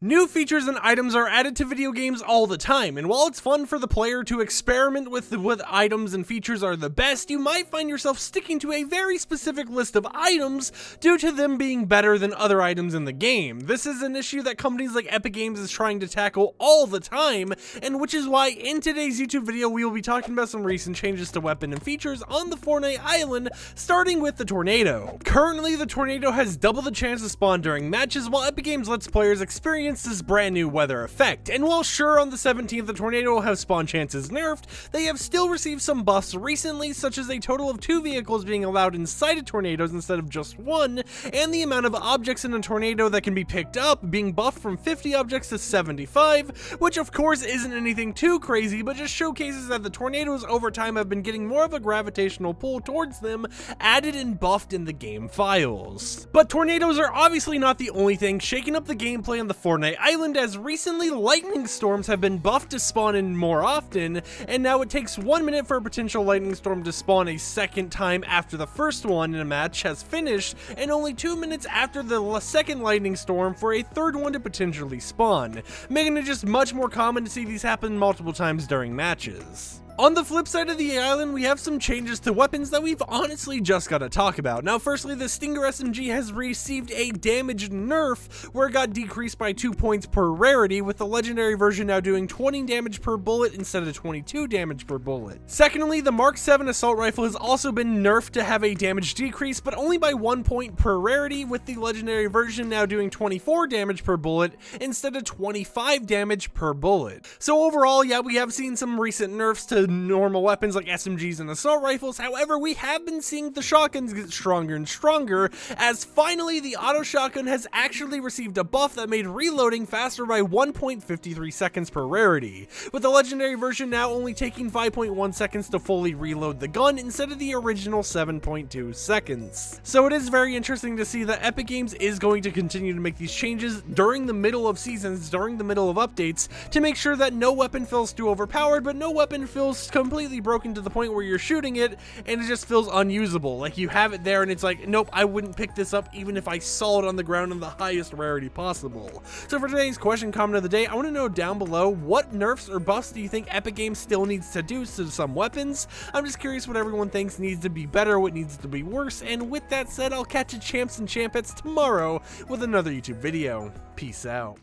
New features and items are added to video games all the time, and while it's fun for the player to experiment with what items and features are the best, you might find yourself sticking to a very specific list of items due to them being better than other items in the game. This is an issue that companies like Epic Games is trying to tackle all the time, and which is why in today's YouTube video we will be talking about some recent changes to weapon and features on the Fortnite island, starting with the Tornado. Currently, the Tornado has double the chance to spawn during matches, while Epic Games lets players experience this brand new weather effect. And while sure on the 17th the Tornado will have spawn chances nerfed, they have still received some buffs recently, such as a total of 2 vehicles being allowed inside of tornadoes instead of just 1, and the amount of objects in a tornado that can be picked up being buffed from 50 objects to 75, which of course isn't anything too crazy, but just showcases that the tornadoes over time have been getting more of a gravitational pull towards them, added and buffed in the game files. But tornadoes are obviously not the only thing shaking up the gameplay on the Fortnite island, as recently lightning storms have been buffed to spawn in more often, and now it takes 1 minute for a potential lightning storm to spawn a second time after the first one in a match has finished, and only 2 minutes after the second lightning storm for a third one to potentially spawn, making it just much more common to see these happen multiple times during matches. On the flip side of the island, we have some changes to weapons that we've honestly just got to talk about. Now, firstly, the Stinger SMG has received a damage nerf where it got decreased by 2 points per rarity, with the legendary version now doing 20 damage per bullet instead of 22 damage per bullet. Secondly, the Mark 7 assault rifle has also been nerfed to have a damage decrease, but only by 1 point per rarity, with the legendary version now doing 24 damage per bullet instead of 25 damage per bullet. So overall, yeah, we have seen some recent nerfs to normal weapons like SMGs and assault rifles. However, we have been seeing the shotguns get stronger and stronger, as finally the auto shotgun has actually received a buff that made reloading faster by 1.53 seconds per rarity, with the legendary version now only taking 5.1 seconds to fully reload the gun instead of the original 7.2 seconds. So it is very interesting to see that Epic Games is going to continue to make these changes during the middle of seasons, during the middle of updates, to make sure that no weapon feels too overpowered, but no weapon feels completely broken to the point where you're shooting it and it just feels unusable. Like, you have it there and it's like, nope, I wouldn't pick this up even if I saw it on the ground in the highest rarity possible. So for today's question comment of the day, I want to know down below, what nerfs or buffs do you think Epic Games still needs to do to some weapons? I'm just curious what everyone thinks needs to be better, what needs to be worse, and with that said, I'll catch you champs and champettes tomorrow with another YouTube video. Peace out.